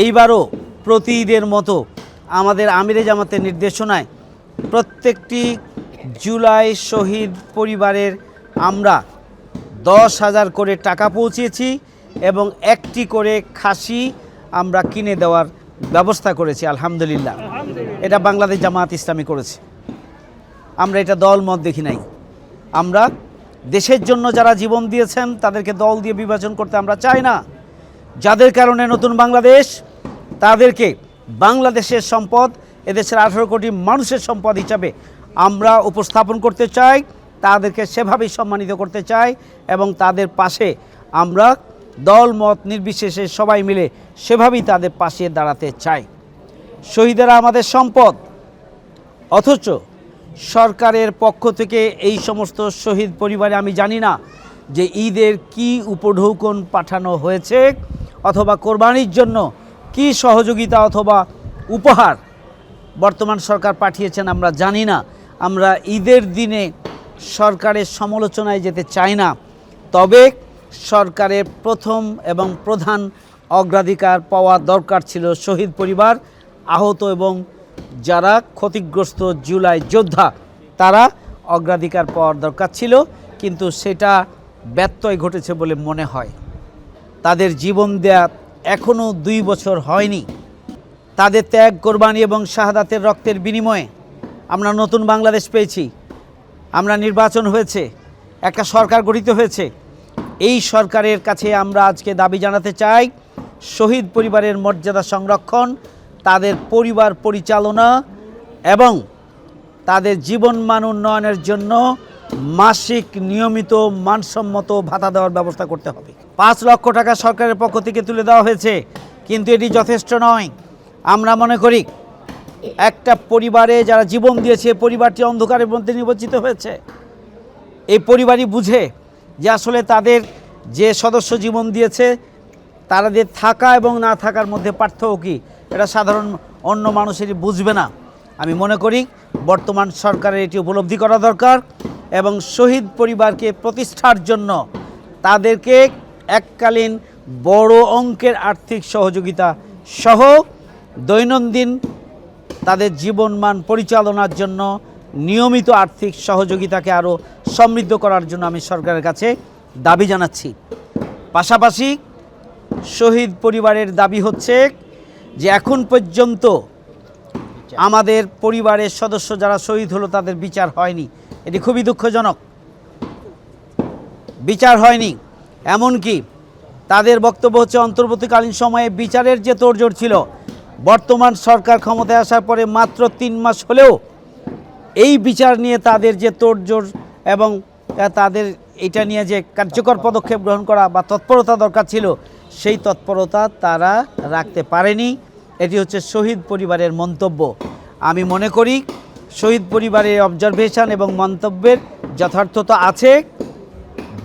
এইবারও প্রতি ঈদের মতো আমাদের আমিরে জামাতের নির্দেশনায় প্রত্যেকটি জুলাই শহীদ পরিবারের আমরা 10,000 করে টাকা পৌঁছেছি এবং একটি করে খাসি আমরা কিনে দেওয়ার ব্যবস্থা করেছি। আলহামদুলিল্লাহ, এটা বাংলাদেশ জামাত ইসলামী করেছে। আমরা এটা দল মত দেখি নাই। আমরা দেশের জন্য যারা জীবন দিয়েছেন তাদেরকে দল দিয়ে বিভাজন করতে আমরা চাই না। যাদের কারণে নতুন বাংলাদেশ, তাদেরকে বাংলাদেশের সম্পদ, এদেশের 18 কোটি মানুষের সম্পদ হিসাবে আমরা উপস্থাপন করতে চাই, তাদেরকে সেভাবেই সম্মানিত করতে চাই এবং তাদের পাশে আমরা দল মত নির্বিশেষে সবাই মিলে সেভাবেই তাদের পাশে দাঁড়াতে চাই। শহীদেরা আমাদের সম্পদ, অথচ সরকারের পক্ষ থেকে এই সমস্ত শহীদ পরিবারে আমি জানি না যে ঈদের কি উপঢৌকন পাঠানো হয়েছে অথবা কোরবানির জন্য কি সহযোগিতা অথবা উপহার বর্তমান সরকার পাঠিয়েছেন আমরা জানি না। আমরা ঈদের দিনে সরকারের সমালোচনায় যেতে চাই না, তবে সরকারের প্রথম এবং প্রধান অগ্রাধিকার পাওয়া দরকার ছিল শহীদ পরিবার, আহত এবং যারা ক্ষতিগ্রস্ত জুলাই যোদ্ধা, তারা অগ্রাধিকার পাওয়ার দরকার ছিল, কিন্তু সেটা ব্যত্যয় ঘটেছে বলে মনে হয়। তাদের জীবন দেয়া এখনও 2 বছর হয়নি। তাদের ত্যাগ, কোরবানি এবং শাহাদাতের রক্তের বিনিময়ে আমরা নতুন বাংলাদেশ পেয়েছি, আমরা নির্বাচন হয়েছে, একটা সরকার গঠিত হয়েছে। এই সরকারের কাছে আমরা আজকে দাবি জানাতে চাই শহীদ পরিবারের মর্যাদা সংরক্ষণ, তাদের পরিবার পরিচালনা এবং তাদের জীবনমান উন্নয়নের জন্য মাসিক নিয়মিত মানসম্মত ভাতা দেওয়ার ব্যবস্থা করতে হবে। 5 লক্ষ টাকা সরকারের পক্ষ থেকে তুলে দেওয়া হয়েছে, কিন্তু এটি যথেষ্ট নয়। আমরা মনে করি একটা পরিবারে যারা জীবন দিয়েছে, পরিবারটি অন্ধকারের মধ্যে নিমজ্জিত হয়েছে। এই পরিবারই বুঝে যে আসলে তাদের যে সদস্য জীবন দিয়েছে তাদের থাকা এবং না থাকার মধ্যে পার্থক্য কী, এটা সাধারণ অন্য মানুষেরই বুঝবে না। আমি মনে করি বর্তমান সরকারের এটি উপলব্ধি করা দরকার এবং শহীদ পরিবারকে প্রতিষ্ঠার জন্য তাদেরকে এককালীন বড় অঙ্কের আর্থিক সহযোগিতা সহ দৈনন্দিন তাদের জীবনমান পরিচালনার জন্য নিয়মিত আর্থিক সহযোগিতাকে আরও সমৃদ্ধ করার জন্য আমি সরকারের কাছে দাবি জানাচ্ছি। পাশাপাশি শহীদ পরিবারের দাবি হচ্ছে যে এখন পর্যন্ত আমাদের পরিবারের সদস্য যারা শহীদ হলো তাদের বিচার হয়নি। এটি খুবই দুঃখজনক, বিচার হয়নি। এমনকি তাদের বক্তব্য হচ্ছে অন্তর্বর্তীকালীন সময়ে বিচারের যে তোড়জোড় ছিল, বর্তমান সরকার ক্ষমতায় আসার পরে মাত্র 3 মাস হলেও এই বিচার নিয়ে তাদের যে তোড়জোড় এবং তাদের এটা নিয়ে যে কার্যকর পদক্ষেপ গ্রহণ করা বা তৎপরতা দরকার ছিল, সেই তৎপরতা তারা রাখতে পারেনি। এটি হচ্ছে শহীদ পরিবারের মন্তব্য। আমি মনে করি শহীদ পরিবারের অবজারভেশন এবং মন্তব্যের যথার্থতা আছে।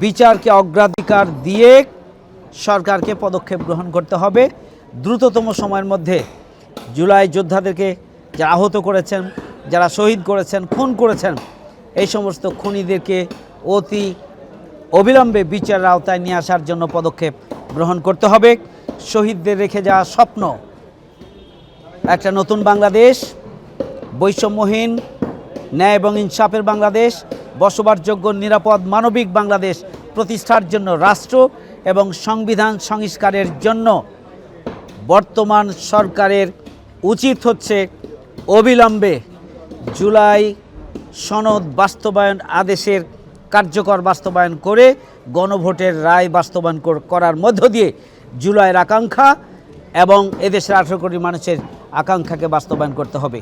বিচারকে অগ্রাধিকার দিয়ে সরকারকে পদক্ষেপ গ্রহণ করতে হবে। দ্রুততম সময়ের মধ্যে জুলাই যোদ্ধাদেরকে যারা আহত করেছেন, যারা শহীদ করেছেন, খুন করেছেন, এই সমস্ত খুনিদেরকে অতি অবিলম্বে বিচারের আওতায় নিয়ে আসার জন্য পদক্ষেপ গ্রহণ করতে হবে। শহীদদের রেখে যাওয়া স্বপ্ন, একটা নতুন বাংলাদেশ, বৈষম্যহীন ন্যায় এবং ইনসাফের বাংলাদেশ, বসবাসযোগ্য নিরাপদ মানবিক বাংলাদেশ প্রতিষ্ঠার জন্য রাষ্ট্র এবং সংবিধান সংস্কারের জন্য বর্তমান সরকারের উচিত হচ্ছে অবিলম্বে জুলাই সনদ বাস্তবায়ন আদেশের কার্যকর বাস্তবায়ন করে গণভোটের রায় বাস্তবায়ন করার মধ্য দিয়ে জুলাইয়ের আকাঙ্ক্ষা এবং এদেশের 18 কোটি মানুষের আকাঙ্ক্ষাকে বাস্তবায়ন করতে হবে।